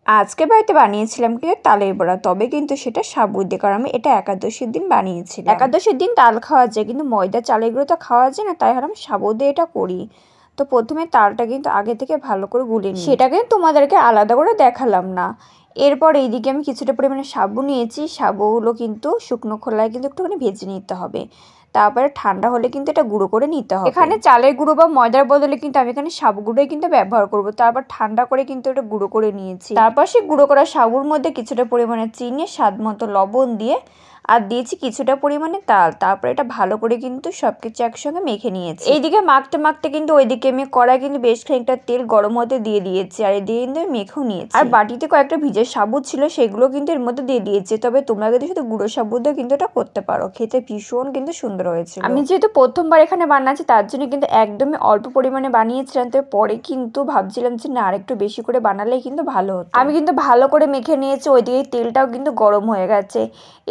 আজকে বাড়িতে বানিয়েছিলাম কিন্তু তালের বড়া, তবে কিন্তু সেটা সাবু দিয়ে, কারণ আমি এটা একাদশীর দিন বানিয়েছিলাম। একাদশীর দিন তাল খাওয়া যায় কিন্তু ময়দা চালের গুঁড়ো তো খাওয়া যায় না, তাই আমি সাবু দিয়ে এটা করি। তো প্রথমে তালটা কিন্তু আগে থেকে ভালো করে গুলে নিই, সেটা কিন্তু তোমাদেরকে আলাদা করে দেখালাম না। এরপর এইদিকে আমি কিছুটা পরিমাণে সাবু নিয়েছি, সাবুগুলো কিন্তু শুকনো খোলায় কিন্তু একটুখানি ভেজে নিতে হবে, তারপরে ঠান্ডা হলে কিন্তু এটা গুঁড়ো করে নিতে হবে। এখানে চালের গুঁড়ো বা ময়দার বদলে কিন্তু আমি এখানে সাবু গুঁড়োই কিন্তু ব্যবহার করব। তারপর ঠান্ডা করে কিন্তু এটা গুঁড়ো করে নিয়েছি। তারপর সেই গুঁড়ো করা সাবুর মধ্যে কিছুটা পরিমাণে চিনি, স্বাদ মতো লবণ দিয়ে আর দিয়েছি কিছুটা পরিমাণে তাল। তারপর এটা ভালো করে কিন্তু সবকিছু একসঙ্গে মেখে নিয়েছি। এইদিকে মাখতে মাখতে কিন্তু ওইদিকে আমি কড়াই কিন্তু বেশ খানিকটা তেল গরম হতে দিয়ে দিয়েছি, আর এদিকে কিন্তু মেখেও নিয়েছি। আর বাটিতে কয়েকটা ভিজে সাবু ছিল, সেগুলো কিন্তু এর মধ্যে দিয়ে দিয়েছি। তবে তোমরা কিন্তু শুধু গুঁড়ো সাবু দিয়ে কিন্তু এটা করতে পারো, খেতে ভীষণ কিন্তু সুন্দর হয়েছে। আমি যেহেতু প্রথমবার এখানে বানাচ্ছি তার জন্য কিন্তু একদমই অল্প পরিমাণে বানিয়েছিলাম, তবে পরে কিন্তু ভাবছিলাম যে না আরেকটু বেশি করে বানালেই কিন্তু ভালো হতো। আমি কিন্তু ভালো করে মেখে নিয়েছি, ওইদিকে তেলটাও কিন্তু গরম হয়ে গেছে।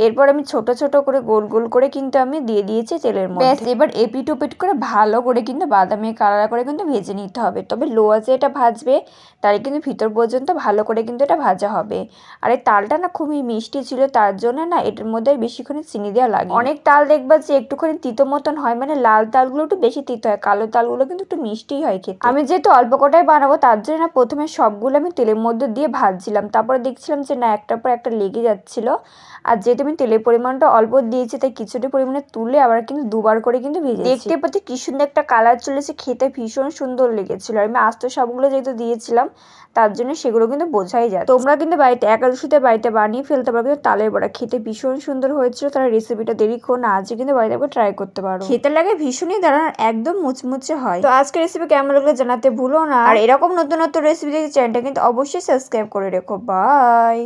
এরপর আমি ছোট ছোট করে গোল গোল করে কিন্তু আমি দিয়ে দিয়েছি তেলের মধ্যে। এবার এপিট ওপিট করে ভালো করে কিন্তু বাদামি কালার করে কিন্তু ভেজে নিতে হবে, তবে লো আঁচে এটা ভাজবে, তাই কিন্তু ভিতর পর্যন্ত ভালো করে কিন্তু এটা ভাজা হবে। আর এই তালটা না খুবই মিষ্টি ছিল, তার জন্য না এটার মধ্যে বেশিক্ষণ চিনি দেওয়া লাগে। অনেক তাল দেখবা যে একটুখানি তিতো মতন হয়, মানে লাল তালগুলো একটু বেশি তিতো হয়, কালো তালগুলো কিন্তু একটু মিষ্টিই হয় খেতে। আমি যেহেতু অল্প কটাই বানাবো তার জন্য না প্রথমে সবগুলো আমি তেলের মধ্যে দিয়ে ভাজছিলাম, তারপরে দেখছিলাম যে না একটার পর একটা লেগে যাচ্ছিল। আর যেহেতু আমি তেলের পরিমাণটা অল্প দিয়েছি তাই কিছুটা পরিমাণে তুলে আবার কিন্তু দুবার করে কিন্তু ভেজেছি। দেখতে পাচ্ছি কি সুন্দর একটা কালার চলেছে, খেতে ভীষণ সুন্দর লেগেছিল। আর আমি আস্ত সবগুলো যেহেতু দিয়েছিলাম তার জন্য সেগুলো কিন্তু বোঝাই যায়। তোমরা কিন্তু বাড়িতে একাদশীতে বাড়িতে বানিয়ে ফেলতে পারো কিন্তু তালের বড়া, খেতে ভীষণ সুন্দর হয়েছিল। তারা রেসিপিটা দেরি করো না, আজকে কিন্তু বাড়িতে ট্রাই করতে পারো, খেতে লাগে ভীষণই দারুণ, একদম মুচমুচে হয়। তো আজকের রেসিপি কেমন লাগলো জানাতে ভুলো না, আর এরকম নতুন নতুন রেসিপি দেখতে চ্যানেলটা কিন্তু অবশ্যই সাবস্ক্রাইব করে রেখো। বাই।